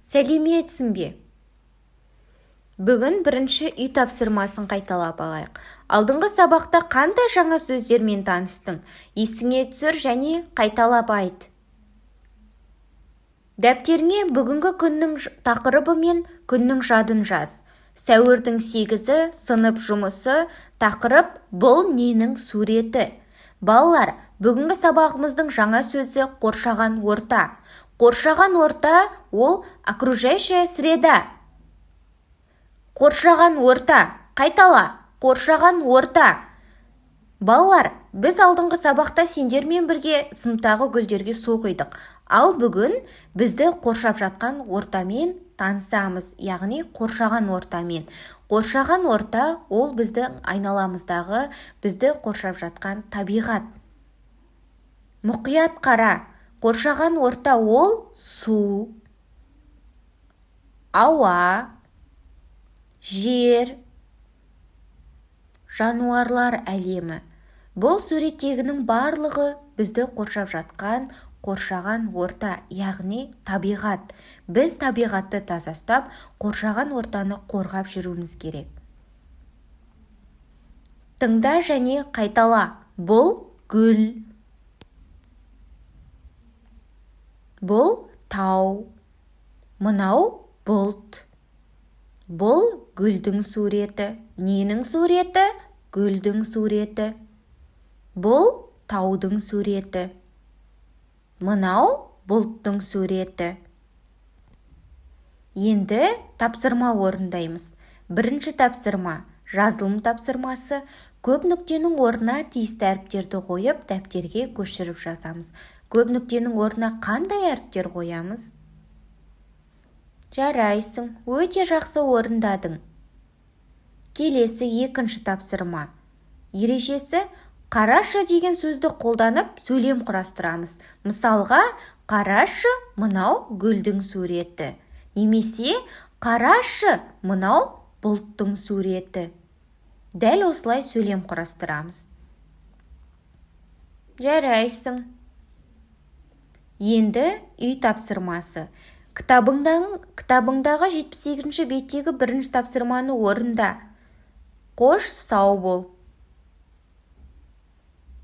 Сәлеметсің бе? Бүгін бірінші үй тапсырмасын қайталап алайық. Алдыңғы сабақта қандай жаңа сөздермен таныстың? Есіңе түсір және қайталап айт. Дәптеріңе бүгінгі күннің тақырыбы мен күннің жадын жаз. Сәуірдің 8-і, сынып жұмысы, тақырып бұл ненің суреті. Балалар, бүгінгі сабағымыздың жаңа сөзі қоршаған орта. Қоршаған орта ол окружающая среда. Қоршаған орта. Қайтала. Қоршаған орта. Балалар, біз алдыңғы сабақта сендермен бірге сыныптағы гүлдерге су құйдық. Ал бүгін бізді қоршап жатқан ортамен танысамыз, яғни қоршаған ортамен. Қоршаған орта ол біздің айналамыздағы, бізді қоршап жатқан табиғат. Мұқият қара. Қоршаған орта ол су, ауа, жер, жануарлар әлемі. Бұл суреттегінің барлығы бізді қоршап жатқан қоршаған орта, яғни табиғат. Біз табиғатты таза ұстап, қоршаған ортаны қорғап жүруіміз керек. Тыңда және қайтала. Бұл гүл. Бұл тау. Мынау бұлт. Бұл гүлдің суреті. Ненің суреті? Гүлдің суреті. Бұл таудың суреті. Мынау бұлттың суреті. Енді тапсырма орындаймыз. Бірінші тапсырма жазылым тапсырмасы. Көп нүктенің орнына тиісті әріптерді қойып, дәптерге көшіріп жазамыз. Көп нүктенің орнына қандай әріптер қоямыз? Жарайсың, өте жақсы орындадың. Келесі екінші тапсырма. Ережесі қарашы деген сөзді қолданып сөйлем құрастырамыз. Мысалға, қарашы, мынау гүлдің суреті. Немесе қарашы, мынау бұлттың суреті. Дәл осылай сөйлем құрастырамыз. Жарайсың. Енді үй тапсырмасы. Кітабыңдағы 78-ші беттегі бірінші тапсырманы орында. Қош сау бол.